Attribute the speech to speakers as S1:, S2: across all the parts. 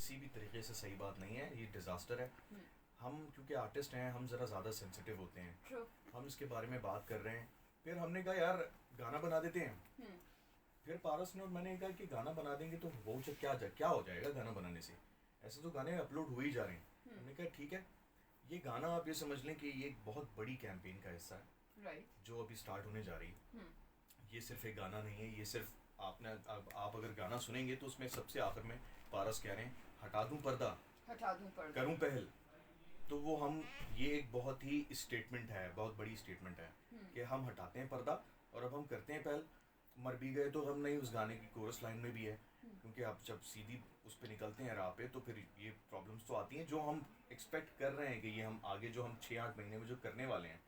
S1: किसी भी तरीके से सही बात नहीं है, ये डिज़ास्टर है। हम क्योंकि आर्टिस्ट हैं, हम ज़रा ज़्यादा सेंसिटिव होते हैं।
S2: True.
S1: हम इसके बारे में बात कर रहे हैं, फिर हमने कहा यार गाना बना देते हैं। फिर पारस ने और मैंने कहा कि गाना बना देंगे तो वो क्या हो जाएगा गाना बनाने से, ऐसे तो गाने अपलोड हो ही जा रहे हैं। हमने कहा ठीक है, ये गाना आप ये समझ लें कि ये एक बहुत बड़ी कैंपेन का हिस्सा है,
S2: Right.
S1: जो अभी स्टार्ट होने जा रही है। ये सिर्फ एक गाना नहीं है, ये सिर्फ आप अगर गाना सुनेंगे तो उसमें सबसे आखिर में पारस कह रहे हैं हटा दूं पर्दा करूं पहल, तो वो हम ये एक बहुत ही स्टेटमेंट है, बहुत बड़ी स्टेटमेंट है कि हम हटाते हैं पर्दा और अब हम करते हैं पहल। मर भी गए तो हम नहीं, उस गाने की कोरस लाइन में भी है, क्योंकि आप जब सीधी उस पर निकलते हैं राह पे तो फिर ये प्रॉब्लम्स तो आती हैं जो हम एक्सपेक्ट कर रहे हैं कि ये हम आगे जो हम 6-8 महीने में जो करने वाले हैं।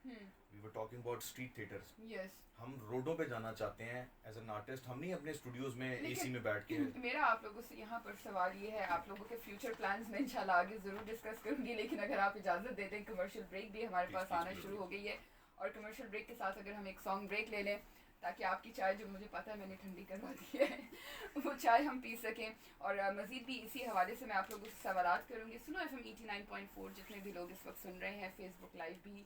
S1: We were talking about street theatres.
S2: Yes.
S1: हम रोडों पे जाना चाहते हैं एज एन आर्टिस्ट, हम नहीं अपने स्टूडियोज में एसी में बैठ के।
S2: मेरा आप लोगों से यहाँ पर सवाल ये है, आप लोगों के फ्यूचर प्लान्स में इंशाल्लाह आगे ज़रूर डिस्कस करूँगी, लेकिन अगर आप इजाज़त दे दें, कमर्शियल ब्रेक भी हमारे पास आना शुरू हो गई है, और कमर्शियल ब्रेक के साथ अगर हम एक सॉन्ग ब्रेक ले लें ताकि आपकी चाय, जो मुझे पता है मैंने ठंडी करवा दी है वो चाय हम पी सकें, और मज़ीद भी इसी हवाले से मैं आप लोगों से सवालात करूँगी। सुनो FM 89.4, जितने भी लोग इस वक्त सुन रहे हैं, फेसबुक लाइव भी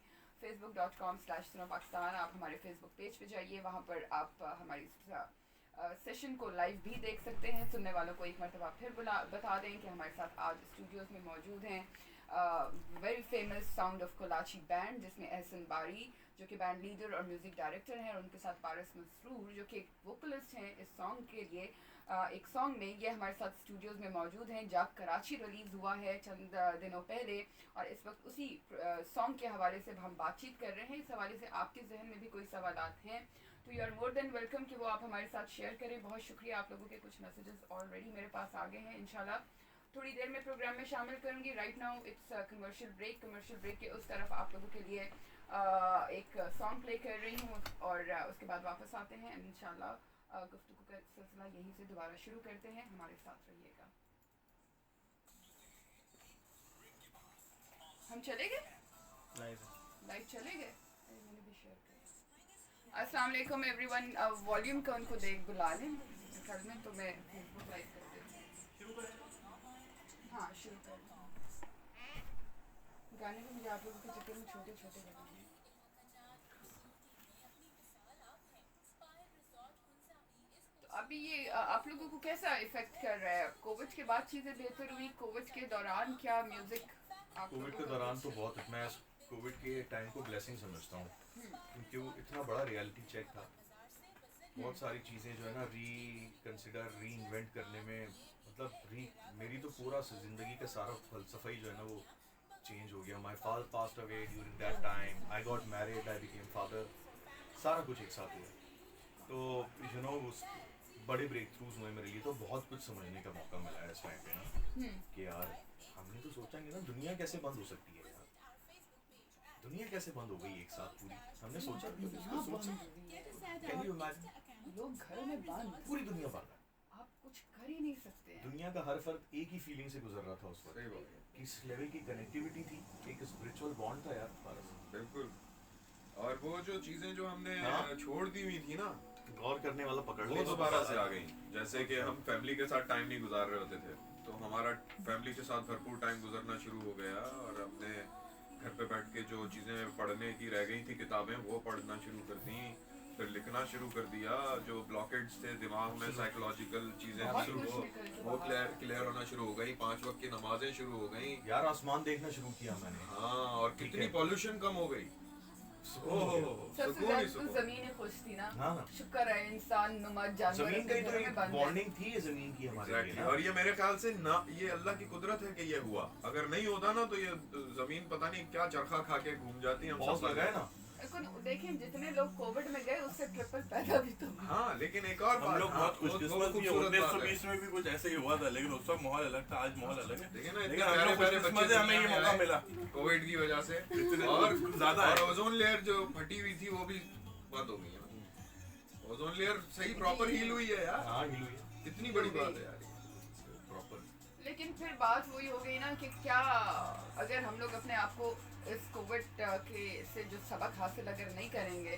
S2: facebook.com/सुनो पाकिस्तान, आप हमारे फेसबुक पेज पे जाइए, वहाँ पर आप हमारी सेशन को लाइव भी देख सकते हैं। सुनने वालों को एक मरतबा फिर बता दें कि हमारे साथ आज स्टूडियोज़ में मौजूद हैं very famous Sound of Kolachi band, जिसमें एहसन बारी जो कि बैंड लीडर और म्यूज़िक डायरेक्टर हैं, और उनके साथ पारस मसरूर जो कि एक वोकलिस्ट हैं इस सॉन्ग के लिए। एक सॉन्ग में ये हमारे साथ स्टूडियोज़ में मौजूद हैं। जाग कराची रिलीज़ हुआ है चंद दिनों पहले, और इस वक्त उसी सॉन्ग के हवाले से हम बातचीत कर रहे हैं। इस हवाले से आपके जहन में भी कोई सवालात हैं तो you are more than welcome कि वो आप हमारे साथ शेयर करें। बहुत शुक्रिया, आप लोगों के कुछ मैसेजेस ऑलरेडी मेरे पास आ गए हैं। इंशाल्लाह थोड़ी देर में प्रोग्राम में शामिल करूँगी। Right now it's commercial break के उस तरफ आप लोगों के लिए एक सॉन्ग प्ले कर रही हूँ, और उसके बाद वापस आते हैं। इंशाल्लाह गुफ्तगू का सिलसिला यहीं से दोबारा शुरू करते हैं। हमारे साथ रहिएगा। हम चले गए लाइव चले गए, मैंने भी शेयर किया। अस्सलाम वालेकुम एवरीवन, वॉल्यूम का उनको देख बुला लें घर में, तो मैं फेसबुक लाइव कर देती हूँ। हाँ शुरू कर गाने को मुझे आप लोगों के चक्कर में छोटे छोटे लगाने हैं। तो अभी ये आप लोगों को कैसा इफेक्ट कर रहा है? कोविड के बाद चीज़ें बेहतर हुई, कोविड के दौरान क्या म्यूजिक?
S1: कोविड के दौरान तो बहुत, मैं कोविड के टाइम को ब्लेसिंग समझता हूँ, क्योंकि वो इतना बड़ा रियलिटी चेक था। बहुत सारी चीज़ें जो है ना री इन्वेंट करने में, मतलब मेरी तो पूरा ज़िंदगी का सारा फलसफा ही जो है ना वो चेंज हो गया। My father passed away during that time, I got married, I became father, सारा कुछ एक साथ हुआ। तो यू नो उस बड़े ब्रेक थ्रूज हुए मेरे लिए, तो बहुत कुछ समझने का मौका मिला है इस टाइम पे ना कि यार हमने तो सोचा नहीं ना दुनिया कैसे बंद हो सकती है, यार दुनिया कैसे बंद हो गई एक साथ पूरी, हमने सोचा कैन यू इमेजिन
S2: लोग घरों में बंद,
S1: पूरी दुनिया बंद है,
S2: आप कुछ कर ही नहीं सकते हैं।
S1: दुनिया का हर फर्द एक ही फीलिंग से गुजर रहा था उस वक्त, किस लेवल की कनेक्टिविटी थी, एक स्पिरिचुअल बॉन्ड था यार पारस।
S3: बिल्कुल, और वो जो चीजें जो हमने छोड़ दी हुई थी ना,
S1: गौर करने वाला पकड़
S3: वो दोबारा से आ गई। जैसे कि हम फैमिली के साथ टाइम नहीं गुजार रहे होते थे, तो हमारा फैमिली के साथ भरपूर टाइम गुजरना शुरू हो गया, और हमने घर पे बैठ के जो चीज़ें पढ़ने की रह गई थी किताबें वो पढ़ना शुरू कर दी, फिर लिखना शुरू कर दिया। जो ब्लॉकेट्स थे दिमाग में, साइकोलॉजिकल चीज़ें शुरू वो क्लियर होना शुरू हो गई। 5 वक्त की नमाजें शुरू हो गई
S1: यार, आसमान देखना शुरू किया मैंने।
S3: हाँ, और कितनी पॉल्यूशन कम हो गई।
S2: सबसे ज्यादा तो जमीन खुश थी ना।
S1: हाँ।
S2: शुक्र है इंसान नुमाद जानवर
S1: जमीन का तो एक वार्निंग थी जमीन की हमारे लिए।
S3: और ये मेरे ख्याल से ना, ये अल्लाह की कुदरत है कि ये हुआ। अगर नहीं होता ना तो ये जमीन पता नहीं क्या चरखा खा के घूम जाती है।
S1: बहुत लगा है ना।
S2: देखें जितने लोग कोविड में गए उससे ट्रिपल पैदा भी तो।
S3: हाँ, लेकिन एक और
S4: हम लोग बहुत खुशकिस्मत भी हैं। 1920 में भी कुछ ऐसे ही हुआ था, लेकिन उस वक्त माहौल अलग था, आज माहौल अलग है।
S3: लेकिन
S4: हम लोग खुशकिस्मत है, हमें ये मौका मिला
S3: कोविड की वजह से।
S4: और ज्यादा
S3: ओजोन लेयर जो फटी हुई थी वो भी बंद हो गई है। ओजोन लेयर सही प्रॉपर हील हुई है यार।
S1: हाँ, हील हुई है।
S3: कितनी बड़ी बात है यार, प्रॉपर।
S2: लेकिन फिर बात वही हो गई ना कि क्या अगर हम लोग अपने आप को इस कोविड के से जो सबक हासिल अगर नहीं करेंगे,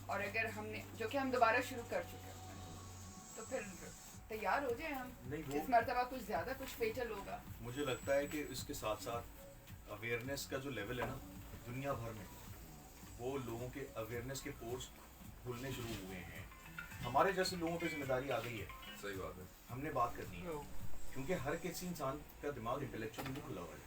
S2: और अगर हमने जो कि हम दोबारा शुरू कर चुके हैं, तो फिर तैयार हो जाए हम
S1: नहीं, वो-
S2: इस मर्तबा कुछ ज़्यादा कुछ फेटल होगा।
S1: मुझे लगता है कि इसके साथ साथ अवेयरनेस का जो लेवल है ना दुनिया भर में, वो लोगों के अवेयरनेस के पोर्स खुलने शुरू हुए हैं। हमारे जैसे लोगों पे जिम्मेदारी आ गई है,
S3: सही बात है,
S1: हमने बात करनी है, क्योंकि हर किसी इंसान का दिमाग इंटेलेक्चुअली नहीं खुला हुआ है।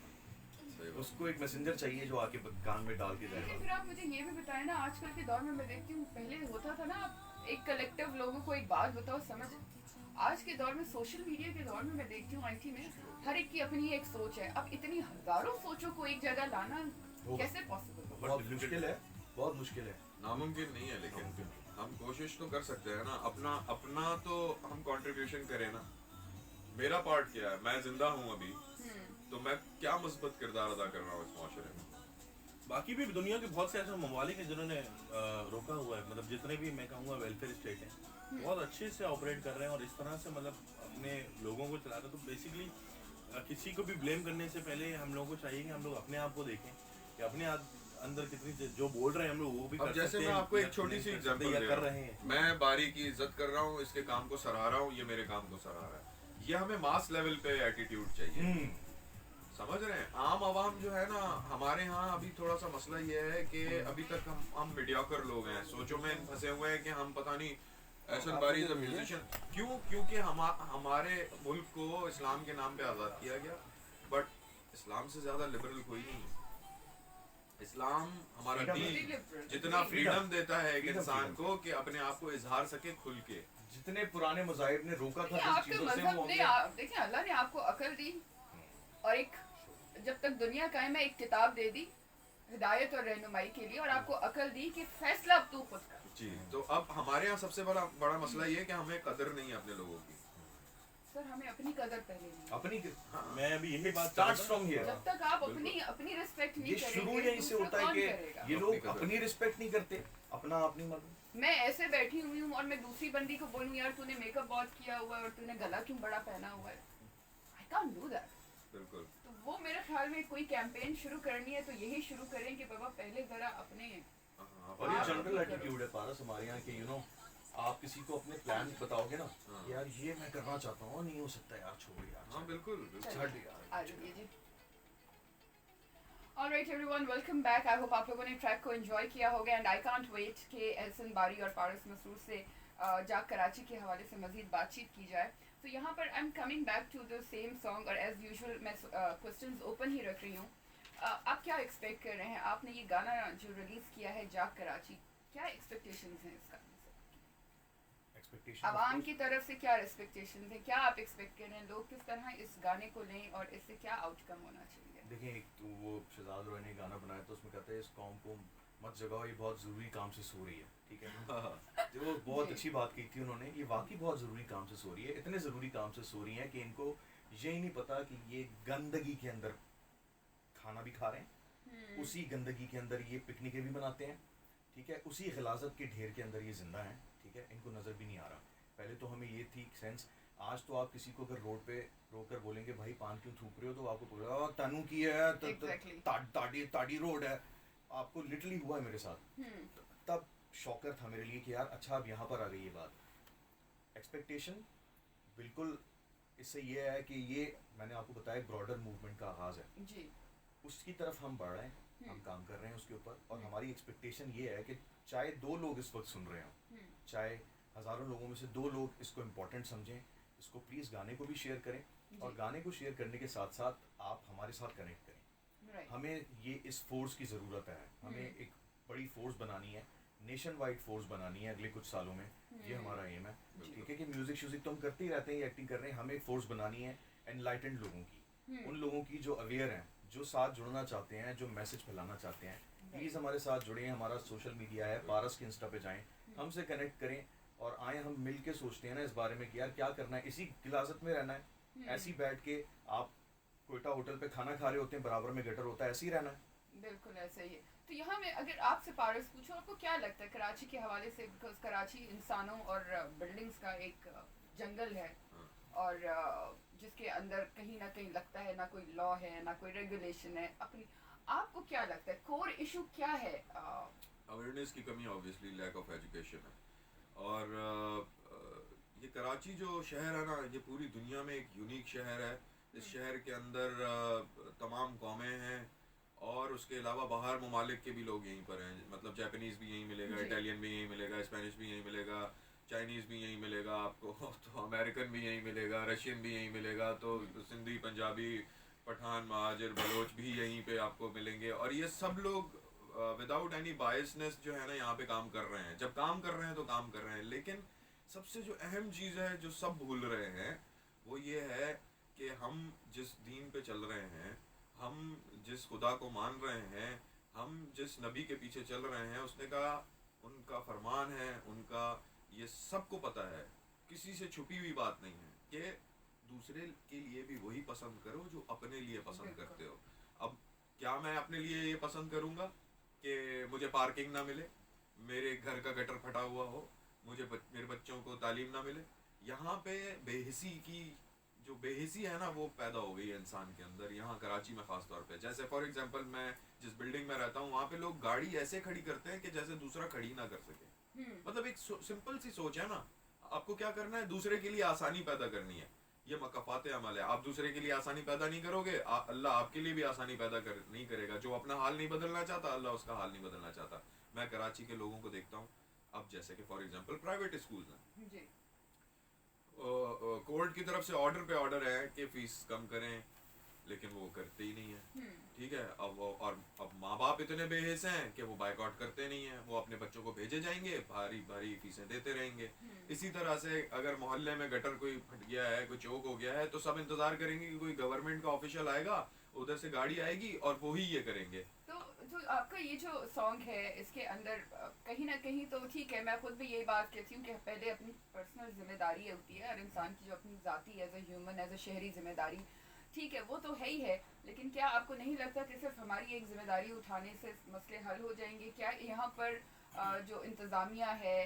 S3: सही बात।
S1: उसको एक मैसेंजर चाहिए जो आके कान में डाल के
S2: लेकिन
S1: जाएगा।
S2: फिर आप मुझे ये भी बताएं ना, आजकल के दौर में मैं देखती हूँ, पहले होता था ना एक कलेक्टिव लोगों को एक बात बताओ समझ। आज के दौर में, सोशल मीडिया के दौर में मैं देखती हूँ आईटी में हर एक की अपनी एक सोच है। अब इतनी हजारों सोचों को एक जगह लाना कैसे पॉसिबल होगा?
S1: बहुत मुश्किल है, बहुत मुश्किल है।
S3: नामुमकिन नहीं है, लेकिन हम कोशिश तो कर सकते हैं ना। अपना अपना तो हम कंट्रीब्यूशन करें ना। मेरा पार्ट क्या है, मैं जिंदा हूँ अभी, तो मैं क्या मुस्बत किरदार अदा कर रहा हूँ इस माशरे में।
S4: बाकी भी दुनिया के बहुत से ऐसे ममालिक हैं जिन्होंने रोका हुआ है, मतलब जितने भी मैं कहूँगा वेलफेयर स्टेट हैं, बहुत अच्छे से ऑपरेट कर रहे हैं और इस तरह से मतलब अपने लोगों को चला रहे हैं। तो बेसिकली किसी को भी ब्लेम करने से पहले हम लोगों को चाहिए कि हम लोग अपने आप को देखें कि अपने अंदर कितनी जो बोल रहे हैं हम लोग वो भी
S3: अब
S4: कर
S3: जैसे
S4: सकते
S3: मैं
S4: हैं,
S3: आपको एक
S4: या
S3: छोटी सी
S4: नहीं
S3: एग्जांपल
S4: या
S3: दे
S4: कर
S3: रहा
S4: रहे
S3: हूँ।
S4: हैं।
S3: मैं बारी की इज्जत कर रहा हूँ, इसके काम को सराह रहा हूँ, ये मेरे काम को सराह रहा है। ये हमें मास लेवल पे एटीट्यूड चाहिए, समझ रहे हैं। आम आवाम जो है ना, हमारे यहाँ अभी थोड़ा सा मसला ये है कि अभी तक हम मीडियोकर लोग हैं, सोचों में फंसे हुए हैं कि हम पता नहीं एहसन बारी इज अ म्यूजिशियन। क्योंकि हमारे मुल्क को इस्लाम के नाम पे आज़ाद किया गया, बट इस्लाम से ज़्यादा लिबरल कोई नहीं है। इस्लाम हमारा दीन जितना फ्रीडम देता है एक इंसान को कि अपने आप को इजहार सके खुल के।
S1: जितने पुराने मज़ाहिब ने रोका था जिन
S2: आपके
S1: चीजों से,
S2: मजहब
S1: वो
S2: ने
S1: हमने
S2: देखिए अल्लाह ने आपको अकल दी और एक, जब तक दुनिया कायम है, एक किताब दे दी हिदायत और रहनुमाई के लिए, और आपको अकल दी कि फैसला अब तू खुद कर।
S3: जी, तो अब हमारे यहाँ सबसे बड़ा मसला ये है कि हमें कदर नहीं है अपने लोगों की।
S2: सर हमें अपनी कदर पहले नहीं।
S1: अपनी
S4: मैं अभी यही बात
S1: स्टार्ट फ्रॉम हियर।
S2: जब तक आप अपनी रिस्पेक्ट नहीं
S1: ये
S2: करेंगे,
S1: शुरू यहीं से
S2: दूसरा
S1: होता है
S2: कौन
S1: कि
S2: करेगा?
S1: ये
S3: अपनी
S1: लोग
S3: कदर।
S1: अपनी रिस्पेक्ट नहीं करते, अपना आप नहीं मालूम।
S2: मैं ऐसे बैठी हुई हूँ और मैं दूसरी बंदी को बोलूँ यार तूने मेकअप बहुत किया हुआ है और तूने गला क्यों बड़ा पहना हुआ है, आई कांट डू दैट।
S3: बिल्कुल।
S2: तो वो मेरे ख्याल में कोई कैंपेन शुरू करनी है तो यही शुरू करें कि बाबा पहले जरा अपने
S3: हाँ,
S1: और ये
S2: हाँ,
S1: जनरल
S2: हाँ,
S1: एटीट्यूड है पारस हमारे यहाँ के, आप किसी को अपने प्लान बताओगे ना,
S3: हाँ।
S1: यार ये मैं करना चाहता हूँ, नहीं हो सकता यार, छोड़ यार,
S3: हाँ बिल्कुल बिल्कुल।
S1: छੱਡ यार।
S2: आ जाइए जी। Alright everyone, welcome back. I hope आप लोगों ने ट्रैक को एंजॉय किया होगा एंड आई कांट वेट कि एहसन बारी और पारस मसरूर से जाग कराची के हवाले से मजीद बातचीत की जाए। तो यहाँ पर I am coming back to the same song और एज यूजुअल मैं क्वेश्चंस ओपन ही रख रही हूँ। आप क्या एक्सपेक्ट कर रहे हैं? आपने ये गाना जो रिलीज किया है जाग कराची, क्या एक्सपेक्टेशंस हैं इसका?
S1: Expectation
S2: आवाम
S1: of
S2: की तरफ से क्या एक्सपेक्टेशंस हैं? क्या आप एक्सपेक्ट कर रहे हैं? लोग किस तरह इस गाने को लें और इससे क्या आउटकम होना चाहिए?
S1: देखिए, एक तो वो शहजाद रॉय ने गाना बनाया तो उसमें कहते हैं इस कौम को मत जगाओ, ये बहुत ज़रूरी काम से सो रही है, ठीक है। तो वो बहुत
S2: जी।
S1: अच्छी बात की थी उन्होंने, ये वाकई बहुत ज़रूरी काम से सो रही है, इतने ज़रूरी काम से सो रही हैं कि इनको यही नहीं पता कि ये गंदगी के अंदर खाना भी खा रहे हैं, उसी गंदगी के अंदर ये पिकनिकें भी बनाते हैं, ठीक है, उसी गिलाजत के ढेर के अंदर ये जिंदा हैं, ठीक है, इनको नज़र भी नहीं आ रहा। पहले तो हमें ये थी सेंस, आज तो आप किसी को अगर रोड पे रोक कर बोलेंगे भाई पान क्यों थूक रहे हो, तो आपको बोलेगा तानू की है,
S2: Exactly.
S1: ताड़ी रोड है। आपको लिटरली हुआ है मेरे साथ, तब शॉकर था मेरे लिए कि यार अच्छा अब यहाँ पर आ गई ये बात। एक्सपेक्टेशन बिल्कुल इससे ये है कि ये मैंने आपको बताया ब्रॉडर मूवमेंट का आगाज़ है
S2: जी।
S1: उसकी तरफ हम बढ़ रहे हैं, हम काम कर रहे हैं उसके ऊपर, और हमारी एक्सपेक्टेशन ये है कि चाहे 2 लोग इस वक्त सुन रहे हो, चाहे हज़ारों लोगों में से 2 लोग इसको इम्पोर्टेंट समझें, इसको प्लीज़ गाने को भी शेयर करें, और गाने को शेयर करने के साथ साथ आप हमारे साथ कनेक्ट करें। हमें ये इस फोर्स की ज़रूरत है, हमें एक बड़ी फोर्स बनानी है, नेशन वाइड फोर्स बनानी है अगले कुछ सालों में, ये हमारा एम है, ठीक है। कि म्यूज़िक श्यूज़िक तो हम करते ही रहते हैं, एक्टिंग कर रहे हैं, हमें एक फोर्स बनानी है एनलाइटेंड लोगों की, उन लोगों की जो अवेयर हैं, जो साथ जुड़ना चाहते हैं, जो मैसेज फैलाना चाहते हैं, प्लीज़ हमारे साथ जुड़ें। हमारा सोशल मीडिया है, पारस के इंस्टा पे जाएं, हमसे कनेक्ट करें और आए हम मिल के सोचते हैं ना इस बारे में कि यार क्या करना है, इसी गिलाजत में रहना है, ऐसी बैठ के आप कोयटा होटल पे खाना खा रहे होते हैं, बराबर में गटर होता है, ऐसे ही रहना है।
S2: बिल्कुल ऐसा ही है। तो यहाँ मैं अगर आपसे पारस पूछूं, आपको क्या लगता है कराची के हवाले से, बिकॉज कराची इंसानों और बिल्डिंग्स का एक जंगल है, और जिसके अंदर कहीं ना कहीं लगता है ना कोई लॉ है ना कोई रेगुलेशन है अपनी, आपको क्या लगता है कोर इशू क्या है?
S3: अवेयरनेस की कमी, ऑब्वियसली लैक ऑफ एजुकेशन है, और ये कराची जो शहर है ना, ये पूरी दुनिया में एक यूनिक शहर है। इस शहर के अंदर तमाम कौमें हैं और उसके अलावा बाहर ममालिक के भी लोग यहीं पर हैं। मतलब जापानीज़ भी यहीं मिलेगा,
S2: जी।
S3: इटालियन भी यहीं मिलेगा, स्पेनिश भी यहीं मिलेगा, चाइनीज़ भी यहीं मिलेगा आपको तो अमेरिकन भी यहीं मिलेगा, रशियन भी यहीं मिलेगा, तो सिंधी, पंजाबी, पठान, महाजिर, बलोच भी यहीं पे आपको मिलेंगे। और ये सब लोग विदाउट एनी बायसनेस जो है ना यहाँ पे काम कर रहे हैं। जब काम कर रहे हैं तो काम कर रहे हैं, लेकिन सबसे जो अहम चीज़ है जो सब भूल रहे हैं वो ये है कि हम जिस दीन पे चल रहे हैं, हम जिस खुदा को मान रहे हैं, हम जिस नबी के पीछे चल रहे हैं, उसने कहा, उनका फरमान है, उनका ये सबको पता है, किसी से छुपी हुई बात नहीं है कि दूसरे के लिए भी वही पसंद करो जो अपने लिए पसंद करते हो। अब क्या मैं अपने लिए ये पसंद करूँगा कि मुझे पार्किंग ना मिले, मेरे घर का गटर फटा हुआ हो, मेरे बच्चों को तालीम ना मिले? यहाँ पे बेहिसी की जो बेहिसी है ना वो पैदा हो गई है इंसान के अंदर, यहाँ कराची में ख़ास तौर पे। जैसे फॉर एग्जांपल मैं जिस बिल्डिंग में रहता हूँ वहाँ पे लोग गाड़ी ऐसे खड़ी करते हैं कि जैसे दूसरा खड़ी ना कर सके। मतलब एक सिंपल सी सोच है ना, आपको क्या करना है, दूसरे के लिए आसानी पैदा करनी है। ये मकफ़ात अमल है। आप दूसरे के लिए आसानी पैदा नहीं करोगे, अल्लाह आपके लिए भी आसानी पैदा नहीं करेगा। जो अपना हाल नहीं बदलना चाहता, अल्लाह उसका हाल नहीं बदलना चाहता। मैं कराची के लोगों को देखता हूँ, अब जैसे कि फॉर एग्जांपल प्राइवेट स्कूल हैं
S2: जी।
S3: कोर्ट की तरफ से ऑर्डर पे ऑर्डर है कि फीस कम करें, लेकिन वो करते ही नहीं है। ठीक है, अब माँ बाप इतने बेहिस हैं कि वो बायकॉट करते नहीं है, वो अपने बच्चों को भेजे जाएंगे, भारी भारी फीसें देते रहेंगे। इसी तरह से अगर मोहल्ले में गटर कोई फट गया है, कोई चौक हो गया है, तो सब इंतजार करेंगे कि कोई गवर्नमेंट का ऑफिशियल आएगा, उधर से गाड़ी आएगी और वो ही ये करेंगे।
S2: तो जो आपका ये जो सॉन्ग है इसके अंदर कहीं ना कहीं तो ठीक है, मैं खुद भी यही बात कहती हूँ कि पहले अपनी पर्सनल जिम्मेदारी होती है और इंसान की जो अपनी ज़ाती as a human as a शहरी जिम्मेदारी, ठीक है वो तो है ही है, लेकिन क्या आपको नहीं लगता कि सिर्फ हमारी एक जिम्मेदारी उठाने से मसले हल हो जाएंगे? क्या यहाँ पर जो इंतज़ामिया है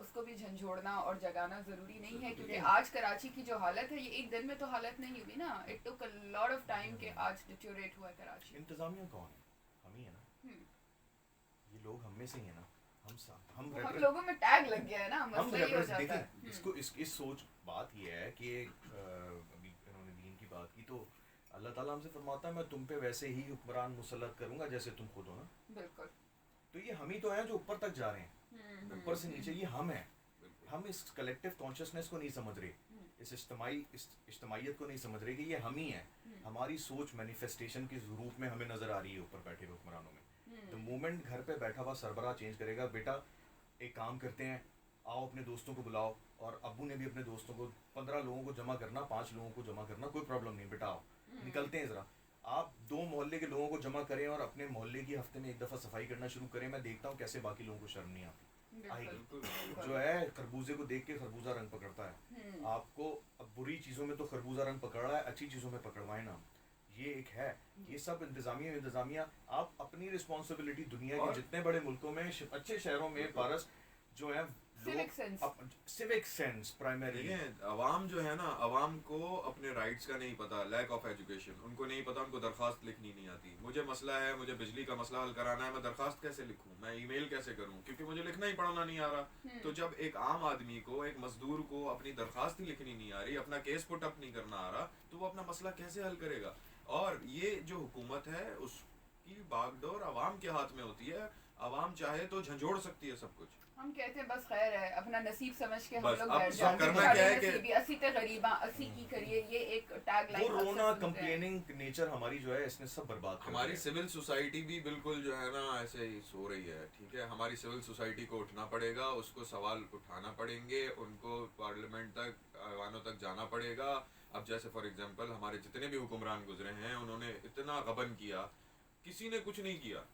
S2: उसको भी झंझोड़ना और जगाना ज़रूरी नहीं है? क्योंकि आज कराची की जो हालत है ये एक दिन में तो हालत नहीं हुई ना, it took a lot of time कि आज डिटोरेट हुआ है कराची।
S1: इंतजामिया कौन है? हम ही है ना, ये लोग हम में से ही है ना। हम
S2: लोगों में टैग लग गया है ना, मसला ये हो जाता है।
S1: इसको इस सोच बात ये है कि अभी इन्होंने दीन की बात की तो अल्लाह ताला हमसे फरमाता है मैं तुम पे वैसे ही हुक्मरान मुसल्लत करूंगा जैसे तुम खुद हो ना।
S2: बिल्कुल।
S1: तो ये हम ही तो हैं जो ऊपर तक जा रहे हैं, ऊपर से नीचे ये हम हैं। हम इस कलेक्टिव कॉन्शियसनेस को नहीं समझ रहे, इस इज्तमाइयत को नहीं समझ रहे कि ये हम ही हैं। हमारी सोच मैनिफेस्टेशन के रूप में हमें नजर आ रही है ऊपर बैठे हुक्मरानों में। द मोमेंट घर पे बैठा हुआ सरबराह चेंज करेगा, बेटा एक काम करते हैं, आओ अपने दोस्तों को बुलाओ, और अब्बू ने भी अपने दोस्तों को 15 लोगों को जमा करना, 5 लोगों को जमा करना, कोई प्रॉब्लम नहीं बेटा आओ निकलते हैं ज़रा। आप 2 मोहल्ले के लोगों को जमा करें और अपने मोहल्ले की हफ्ते में एक दफ़ा सफाई करना शुरू करें, मैं देखता हूँ कैसे बाकी लोगों को शर्म नहीं आती। जो है खरबूजे को देख के खरबूजा रंग पकड़ता है। आपको अब बुरी चीज़ों में तो खरबूजा रंग पकड़ रहा है, अच्छी चीज़ों में पकड़वाए ना, ये एक है। ये सब इंतजामिया आप अपनी रिस्पॉन्सिबिलिटी दुनिया के जितने बड़े मुल्कों में, अच्छे शहरों में पारस जो है सिविक सेंस प्राइमरी
S3: अवाम जो है ना, अवाम को अपने राइट्स का नहीं पता, लैक ऑफ एजुकेशन, उनको नहीं पता, उनको दरखास्त लिखनी नहीं आती। मुझे मसला है, मुझे बिजली का मसला हल कराना है, मैं दरखास्त कैसे लिखूं, मैं ईमेल कैसे करूं, क्योंकि मुझे लिखना ही पढ़ना नहीं आ रहा। तो जब एक आम आदमी को, एक मजदूर को अपनी दरखास्त ही लिखनी नहीं आ रही, अपना केस पुट अप नहीं करना आ रहा, तो वो अपना मसला कैसे हल करेगा? और ये जो हुकूमत है उसकी बागडोर अवाम के हाथ में होती है। अवाम चाहे तो झंझोड़ सकती है सब कुछ।
S2: हम कहते हैं बस खैर है, अपना नसीब समझ के हम लोग
S3: बैठ
S2: जाते हैं।
S3: करना क्या है कि
S2: 80 ते गरीबा 80 की करिए, ये एक टैग लाइन
S1: वो रोना कंप्लेनिंग नेचर हमारी जो है इसने सब बर्बाद कर दिया।
S3: हमारी सिविल सोसाइटी भी बिल्कुल जो है ना ऐसे ही सो रही है। ठीक है, हमारी सिविल सोसाइटी को उठना पड़ेगा, उसको सवाल उठाना पड़ेंगे, उनको पार्लियामेंट तक, ऐवानों तक जाना पड़ेगा। अब जैसे फॉर एग्जांपल हमारे जितने भी हुक्मरान गुजरे हैं, उन्होंने इतना गबन किया, किसी ने कुछ नहीं किया।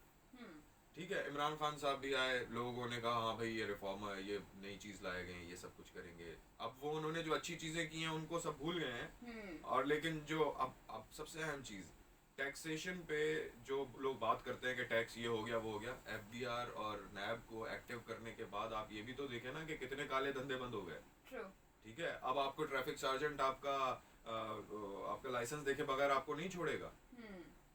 S3: ठीक है, इमरान खान साहब भी आए, लोगों ने कहा हाँ भाई ये रिफॉर्म है, ये नई चीज़ लाए गए हैं, ये सब कुछ करेंगे। अब वो उन्होंने जो अच्छी चीज़ें की हैं उनको सब भूल गए हैं। और लेकिन जो अब सबसे अहम चीज़ टैक्सेशन पे जो लोग बात करते हैं कि टैक्स ये हो गया वो हो गया, FDR और नैब को एक्टिव करने के बाद आप ये भी तो देखें ना कि कितने काले धंधे बंद हो गए। ठीक है, अब आपको ट्रैफिक सार्जेंट आपका लाइसेंस देखे बगैर आपको नहीं छोड़ेगा।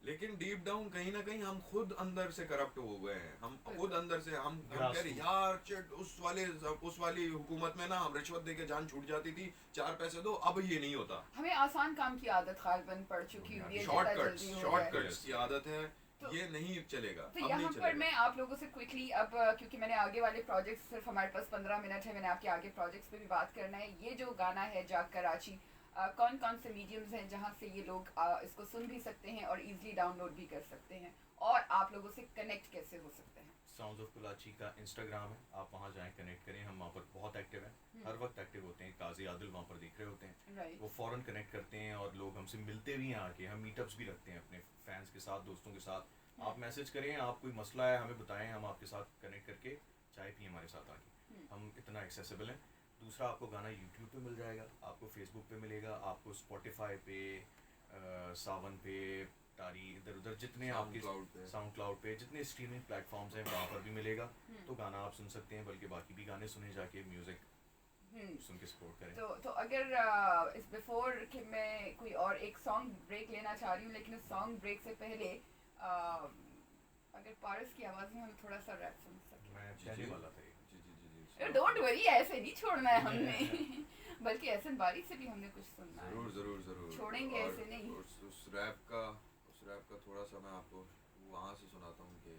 S3: लेकिन डीप डाउन कहीं ना कहीं हम खुद अंदर से करप्ट हो गए हैं, हम खुद अंदर से हम कह रहे यार चिट उस वाली हुकूमत में ना हम रिश्वत दे के जान छूट जाती थी, 4 पैसे दो, अब ये नहीं होता।
S2: हमें आसान काम की आदत खालबन पड़ चुकी हुई है,
S3: शॉर्टकट्स की आदत है, ये नहीं चलेगा।
S2: तो यहाँ पर मैं आप लोगों से क्विकली अब क्योंकि मैंने आगे वाले प्रोजेक्ट्स, सिर्फ हमारे पास 15 मिनट है, मैंने आपके आगे प्रोजेक्ट्स पे भी बात करना है। ये जो गाना है जाग कराची, कौन कौन से मीडियम्स हैं जहाँ से ये लोग इसको सुन भी सकते हैं और इजीली डाउनलोड भी कर सकते हैं, और आप लोगों से कनेक्ट कैसे हो सकते हैं?
S1: साउंड्स ऑफ कराची का इंस्टाग्राम है, आप वहाँ जाएं, कनेक्ट करें, हम वहाँ पर बहुत एक्टिव हैं, हर वक्त एक्टिव होते हैं। काजी आदिल वहाँ पर दिख रहे होते हैं, वो फ़ौरन कनेक्ट करते हैं और लोग हमसे मिलते भी हैं आके, हम मीटअप्स भी रखते हैं अपने फैंस के साथ, दोस्तों के साथ। आप मैसेज करें, आप कोई मसला है हमें बताएं, हम आपके साथ कनेक्ट करके चाय पिए हमारे साथ आके, हम इतना एक्सेसिबल हैं। दूसरा, आपको गाना यूट्यूब पे मिल जाएगा, आपको फेसबुक पे मिलेगा, आपको स्पॉटिफाई पे, सावन पे, तारी, इधर उधर जितने आपके साउंड क्लाउड पे जितने स्ट्रीमिंग प्लेटफॉर्म्स हैं वहाँ पर भी मिलेगा। तो गाना आप सुन सकते हैं, बल्कि बाकी भी गाने सुने जाके, म्यूजिक सुन के सपोर्ट करें।
S2: तो अगर इस बिफोर कि मैं कोई और एक सॉन्ग ब्रेक लेना चाह रही हूँ, लेकिन इस सॉन्ग ब्रेक से पहले अगर पारस की आवाज़ में हम थोड़ा सा रैप सुन सकें।
S1: मैं कहने वाला था
S2: डोंट वरी, ऐसे नहीं छोड़ना है हमने बल्कि एहसन बारी से भी हमने कुछ सुनना है,
S3: जरूर
S2: छोड़ेंगे ऐसे नहीं।
S3: उस रैप का थोड़ा सा मैं आपको वहाँ से सुनाता हूँ कि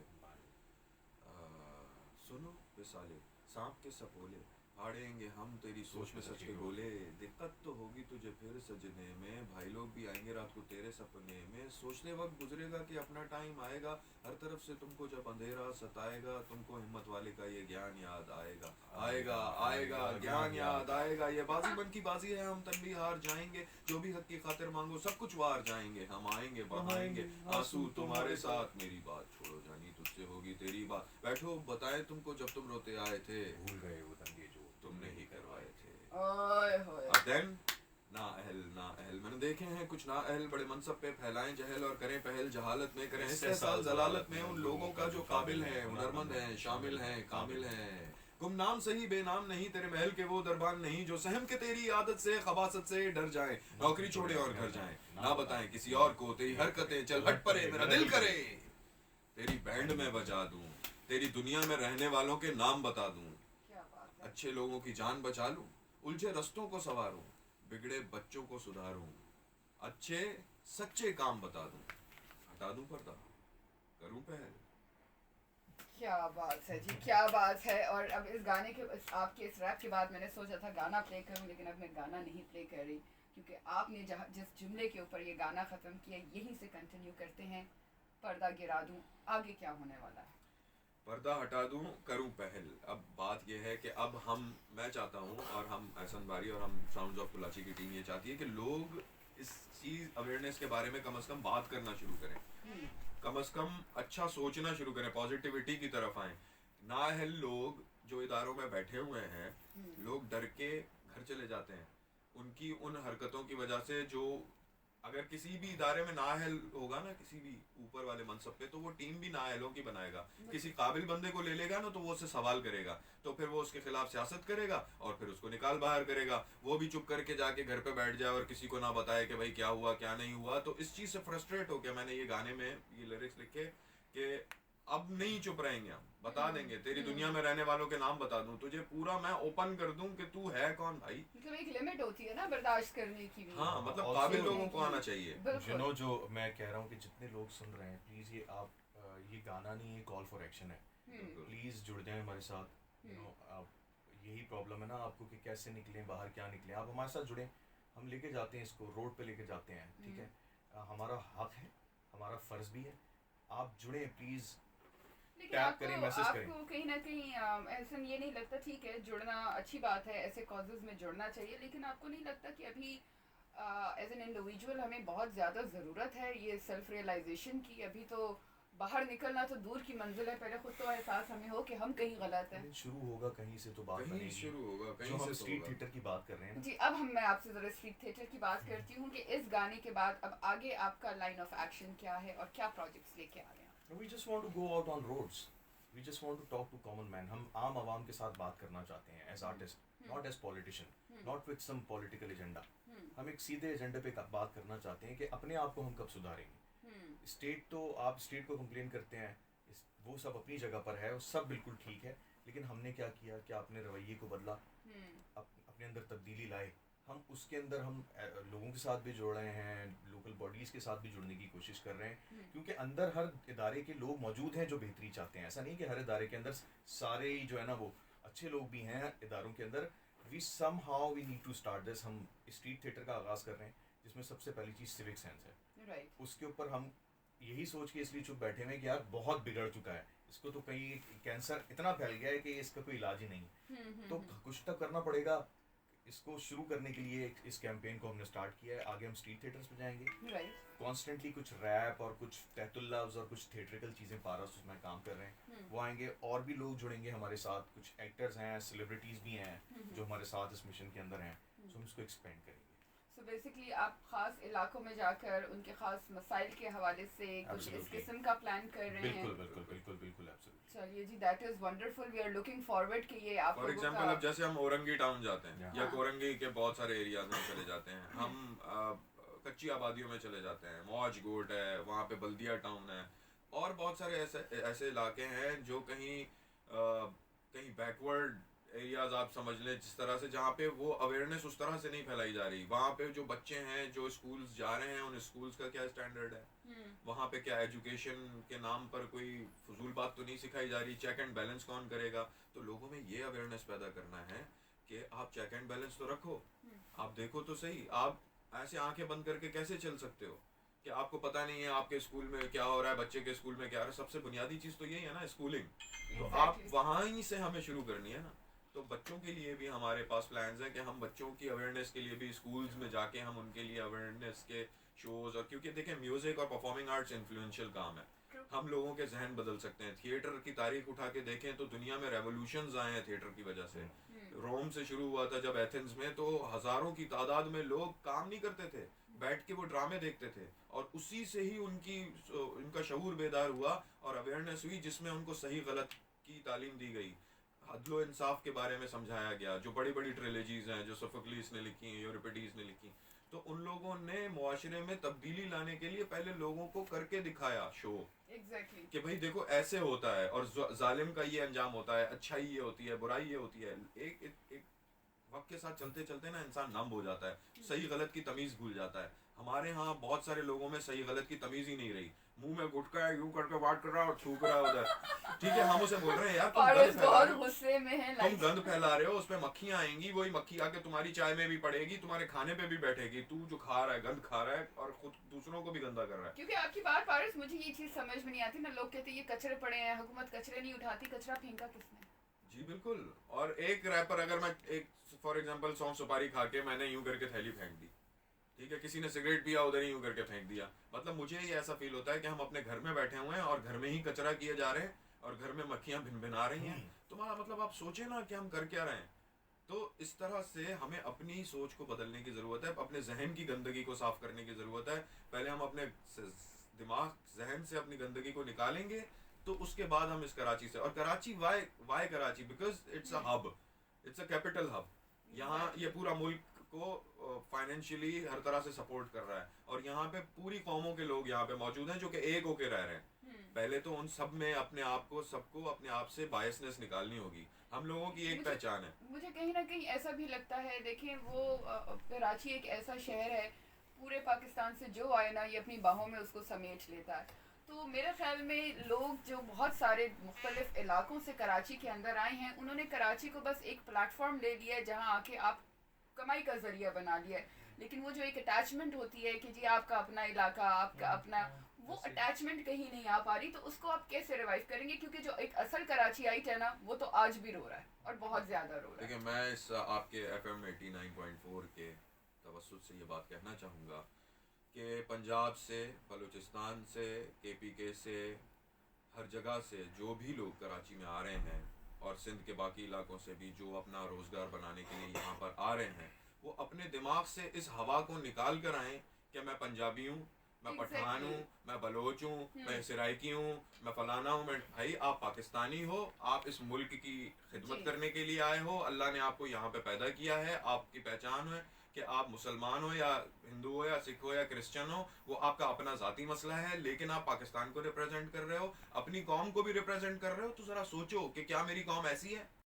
S3: सुनो बेसाले, सांप के सपोले, फाड़ेंगे हम तेरी सोच में सच के गोले, दिक्कत तो होगी तुझे फिर सजने में, भाई लोग भी आएंगे रात को तेरे सपने में, सोचने वक्त गुजरेगा कि अपना टाइम आएगा, हर तरफ से तुमको जब अंधेरा सताएगा, तुमको हिम्मत वाले का ये ज्ञान याद आएगा, आएगा आएगा ज्ञान याद आएगा, ये बाजी बन की बाजी है, हम तन भी हार जाएंगे, जो भी हक की खातिर मांगो सब कुछ वार जाएंगे, हम आएंगे बहाएंगे आंसू तुम्हारे साथ, मेरी बात छोड़ो जानी तुझसे होगी तेरी बात, बैठो बताए तुमको जब तुम रोते आए थे,
S1: भूल गए वो दंगे जो
S3: तुमने ही करवाए थे।
S2: ओए होए।
S3: और देन ना अहल मैंने देखे हैं कुछ ना अहल, बड़े मनसब पे फैलाएं जहल और करें पहल जहालत में, करें इस्तेसाल जलालत में उन लोगों का जो काबिल है, हुनरमंद हैं, शामिल हैं, कामिल हैं, गुमनाम सही बेनाम नहीं, तेरे महल के वो दरबार नहीं, जो सहम के तेरी आदत से खबासत से डर जाएं, नौकरी छोड़े और घर जाएं, ना बताएं किसी और को तेरी हरकतें, चल हट परे मेरा दिल करे, तेरी बैंड में बजा दूं, तेरी दुनिया में रहने वालों के नाम बता दूं, अच्छे लोगों की जान बचा लूं, उलझे रस्तों को संवारूं, बिगड़े बच्चों को सुधारूं, अच्छे सच्चे काम बता दूं, हटा दूं पर्दा, करूं पहल।
S2: क्या बात है जी, क्या बात है। और अब इस गाने के, आपके इस रैप के बाद मैंने सोचा था गाना प्ले करूं, लेकिन अब मैं गाना नहीं प्ले कर रही, क्योंकि आपने जिस जुमले के ऊपर ये गाना ख़त्म किया, यहीं से कंटिन्यू करते हैं। पर्दा गिरा दूं, आगे क्या होने वाला है?
S3: पर्दा हटा दूं, करूं पहल। अब बात यह है कि अब मैं चाहता हूं, और हम एहसन बारी और हम साउंड्स ऑफ कराची की टीम ये चाहती है कि लोग इस चीज़ अवेयरनेस के बारे में कम से कम बात करना शुरू करें, कम से कम अच्छा सोचना शुरू करें, पॉजिटिविटी की तरफ आएं। नाअहल लोग जो इदारों में बैठे हुए हैं, लोग डर के घर चले जाते हैं उनकी उन हरकतों की वजह से। जो अगर किसी भी इदारे में नाअहल होगा ना, किसी भी ऊपर वाले मनसब पे, तो वो टीम भी नाअहलों की बनाएगा। किसी काबिल बंदे को ले लेगा ना, तो वो उससे सवाल करेगा, तो फिर वो उसके खिलाफ सियासत करेगा और फिर उसको निकाल बाहर करेगा। वो भी चुप करके जाके घर पे बैठ जाए और किसी को ना बताए कि भाई क्या हुआ क्या नहीं हुआ। तो इस चीज़ से फ्रस्ट्रेट होकर मैंने ये गाने में ये लिरिक्स लिखे कि अब नहीं चुप रहेंगे, हम बता देंगे, तेरी दुनिया में रहने वालों के नाम बता दूं, तुझे पूरा मैं ओपन कर दूं कि तू है कौन भाई।
S2: मतलब एक लिमिट होती है ना बर्दाश्त करने की भी।
S3: हाँ, मतलब काबिल लोगों को आना चाहिए।
S1: जो मैं कह रहा हूँ कि जितने लोग सुन रहे हैं, प्लीज़ ये आप ये गाना नहीं, ये कॉल फॉर एक्शन है, प्लीज़ जुड़ जाएं हमारे साथ। आप यही प्रॉब्लम है ना आपको कि कैसे निकलें बाहर, क्या निकलें, आप हमारे साथ जुड़ें, हम लेके जाते हैं इसको, रोड पे लेके जाते हैं, ठीक है। हमारा हक है, हमारा फ़र्ज़ भी है, आप जुड़ें प्लीज़।
S2: लेकिन आपको कहीं ना कहीं ऐसा ये नहीं लगता, ठीक है जुड़ना अच्छी बात है, ऐसे कॉजेज़ में जुड़ना चाहिए, लेकिन आपको नहीं लगता कि अभी एज एन इंडिविजुअल हमें बहुत ज़्यादा ज़रूरत है ये सेल्फ रियलाइजेशन की? अभी तो बाहर निकलना तो दूर की मंजिल है, पहले खुद तो एहसास हमें हो कि हम कहीं गलत हैं।
S1: शुरू होगा कहीं से, तो बात
S3: कहीं शुरू होगा, कहीं
S1: जो
S3: से
S1: हम स्ट्रीट थिएटर की बात कर रहे हैं
S2: जी। अब मैं आपसे ज़रा स्ट्रीट थिएटर की बात करती हूँ कि इस गाने के बाद अब आगे आपका लाइन ऑफ एक्शन क्या है और क्या प्रोजेक्ट्स लेके आ रहे हैं?
S1: We just want to go out on roads. We just want to talk to common man. हम आम आवाम के साथ बात करना चाहते हैं as artist, not as politician, not with some political agenda. हम एक सीधे एजेंडे पे बात करना चाहते हैं कि अपने आप को हम कब सुधारेंगे, स्टेट तो आप स्टेट को कंप्लेन करते हैं, वो सब अपनी जगह पर है, वो सब बिल्कुल ठीक है, लेकिन हमने क्या किया कि आपने रवैये को बदला, अपने अंदर तब्दीली लाए, हम उसके अंदर हम लोगों के साथ भी जुड़ रहे हैं, लोकल बॉडीज़ के साथ भी जुड़ने की कोशिश कर रहे हैं, क्योंकि अंदर हर इदारे के लोग मौजूद हैं जो बेहतरी चाहते हैं। ऐसा नहीं कि हर इदारे के अंदर सारे ही जो है ना वो अच्छे लोग भी हैं इदारों के अंदर। We somehow we need to start this. हम स्ट्रीट थिएटर का आगाज़ कर रहे हैं, जिसमें सबसे पहली चीज़ सिविक सेंस है। उसके ऊपर हम यही सोच के इसलिए चुप बैठे हुए कि यार बहुत बिगड़ चुका है, इसको तो कहीं कैंसर इतना फैल गया है कि इसका कोई इलाज ही नहीं, तो कुछ तो करना पड़ेगा। इसको शुरू करने के लिए इस कैंपेन को हमने स्टार्ट किया है। आगे हम स्ट्रीट थिएटर्स पे जाएंगे, कॉन्स्टेंटली कुछ रैप और कुछ तहतुल्लाफ्ज़ और कुछ थिएट्रिकल चीज़ें पारस उसमें काम कर रहे हैं, वो आएंगे, और भी लोग जुड़ेंगे हमारे साथ, कुछ एक्टर्स हैं, सेलिब्रिटीज़ भी हैं जो हमारे साथ इस मिशन के अंदर हैं, तो हम इसको एक्सपेंड करेंगे।
S2: So basically आप ख़ास इलाकों में जाकर उनके ख़ास मसाइल के हवाले से कुछ इस किस्म का प्लान कर रहे हैं।
S1: बिल्कुल absolutely।
S2: चलिए जी, that is wonderful, we are looking forward कि ये आप
S3: फॉर एग्जांपल अब जैसे हम औरंगी टाउन जाते हैं या कोरंगी के बहुत सारे एरियाज में चले जाते हैं, हम कच्ची आबादियों में चले जाते हैं, मौज गोट है वहाँ पे, बल्दिया टाउन है, और बहुत सारे ऐसे इलाके हैं जो कहीं बैकवर्ड एरियाज आप समझ लें, जिस तरह से जहाँ पे वो अवेयरनेस उस तरह से नहीं फैलाई जा रही। वहाँ पे जो बच्चे हैं जो स्कूल्स जा रहे हैं, उन स्कूल्स का क्या स्टैंडर्ड है, वहाँ पे क्या एजुकेशन के नाम पर कोई फजूल बात तो नहीं सिखाई जा रही, चेक एंड बैलेंस कौन करेगा। तो लोगों में ये अवेयरनेस पैदा करना है कि आप चेक एंड बैलेंस तो रखो, आप देखो तो सही। आप ऐसे आंखें बंद करके कैसे चल सकते हो कि आपको पता नहीं है आपके स्कूल में क्या हो रहा है, बच्चे के स्कूल में क्या हो रहा है। सबसे बुनियादी चीज़ तो यही है ना, स्कूलिंग। तो आप वहाँ ही से हमें शुरू करनी है ना। तो बच्चों के लिए भी हमारे पास प्लान्स हैं कि हम बच्चों की अवेयरनेस के लिए भी स्कूल्स में जाके हम उनके लिए अवेयरनेस के शोज़, और क्योंकि देखें म्यूज़िक और परफॉर्मिंग आर्ट्स इन्फ्लुएंशियल काम है, हम लोगों के जहन बदल सकते हैं। थिएटर की तारीख उठा के देखें तो दुनिया में रेवोल्यूशंस आए हैं थिएटर की वजह से। रोम से शुरू हुआ था जब एथेंस में, तो हज़ारों की तादाद में लोग काम नहीं करते थे, बैठ के वो ड्रामे देखते थे, और उसी से ही उनका शऊर बेदार हुआ और अवेयरनेस हुई, जिसमें उनको सही गलत की तालीम दी गई, अदलो इंसाफ के बारे में समझाया गया। जो बड़ी बड़ी ट्रिलॉजीज हैं जो सोफोक्लिस ने लिखी, यूरिपिडीज ने लिखी, तो उन लोगों ने मुआशरे में तब्दीली लाने के लिए पहले लोगों को करके दिखाया शो, कि भाई देखो ऐसे होता है, और जालिम का ये अंजाम होता है, अच्छाई ये होती है, बुराई ये होती है। एक वक्त के साथ चलते चलते ना इंसान नम हो जाता है, सही गलत की तमीज़ भूल जाता है। हमारे यहाँ बहुत सारे लोगों में सही गलत की तमीज़ ही नहीं रही, मुंह में गुटका है, यूं करके बात कर रहा और थूक रहा है उधर, ठीक है। हम उसे बोल रहे हैं यार तुम गंद फैला रहे हो, उसमें मक्खियां आएंगी, वही मक्खी आके तुम्हारी चाय में भी पड़ेगी, तुम्हारे खाने पे भी बैठेगी, तू जो खा रहा है गंद खा रहा है और खुद दूसरों को भी गंदा कर रहा है।
S2: क्योंकि आपकी बात पारस, मुझे ये चीज समझ में नहीं आती ना, लोग कहते हैं ये कचरे पड़े हैं, हुकूमत कचरे नहीं उठाती, कचरा फेंका किसने?
S3: जी बिल्कुल। और एक रैपर, अगर मैं एक फॉर एग्जांपल सौंफ सुपारी खा के मैंने यूं करके थैली फेंक दी, ठीक है, किसी ने सिगरेट पिया उधर ही यूं करके फेंक दिया, मतलब मुझे ये ऐसा फील होता है कि हम अपने घर में बैठे हुए हैं और घर में ही कचरा किए जा रहे हैं और घर में मक्खियां भिनभिना रही हैं। तुम्हारा मतलब आप सोचें ना कि हम कर क्या रहे हैं। तो इस तरह से हमें अपनी सोच को बदलने की ज़रूरत है, अपने जहन की गंदगी को साफ करने की ज़रूरत है। पहले हम अपने दिमाग जहन से अपनी गंदगी को निकालेंगे, तो उसके बाद हम इस कराची से, और Karachi why Karachi, because it's a hub, it's a capital hub. यहाँ ये पूरा मुल्क को फाइनेंशियली हर तरह से सपोर्ट कर रहा है, और यहाँ पे पूरी कौमों के लोग यहाँ पे मौजूद हैं जो कि एक होके रह रहे हैं। पहले तो उन सब में अपने आप को, सबको अपने आप से बायसनेस निकालनी होगी। हम लोगों की एक पहचान है।
S2: मुझे कहीं ना कहीं ऐसा भी लगता है, देखें वो कराची एक ऐसा शहर है, पूरे पाकिस्तान से जो आए ना ये अपनी बाहों में उसको समेट लेता है। तो मेरे ख्याल में लोग जो बहुत सारे मुख्तलिफ इलाकों से कराची के अंदर आए हैं, उन्होंने कराची को बस एक प्लेटफॉर्म ले लिया है जहाँ आके आप कमाई का जरिया बना लिया है, लेकिन वो जो एक अटैचमेंट होती है कि जी आपका अपना इलाका, आपका अपना, वो अटैचमेंट कहीं नहीं आ पा रही। तो उसको आप कैसे रिवाइव करेंगे? क्योंकि जो एक असल कराचीआइट है ना, वो तो आज भी रो रहा है और बहुत ज़्यादा रो रहा है।
S3: देखिए, मैं इस आपके FM 89.4 के तवस्सुत से ये बात कहना चाहूँगा कि पंजाब से, बलूचिस्तान से, KPK से, हर जगह से जो भी लोग कराची में आ रहे हैं, और सिंध के बाकी इलाकों से भी जो अपना रोज़गार बनाने के लिए यहाँ पर आ रहे हैं, वो अपने दिमाग से इस हवा को निकाल कर आएँ कि मैं पंजाबी हूँ, मैं पठान हूँ, मैं बलोच हूँ, मैं सराइकी हूँ, मैं फलाना हूँ। मैं भाई, आप पाकिस्तानी हो, आप इस मुल्क की खिदमत करने के लिए आए हो, अल्लाह ने आपको यहाँ पे पैदा किया है, आपकी पहचान है। कि आप मुसलमान हो या हिंदू हो या सिख हो या क्रिश्चियन हो, वो आपका अपना ज़ाती मसला है, लेकिन आप पाकिस्तान को रिप्रेजेंट कर रहे हो, अपनी कौम को भी रिप्रेजेंट कर रहे हो, तो ज़रा सोचो कि क्या मेरी कौम ऐसी है।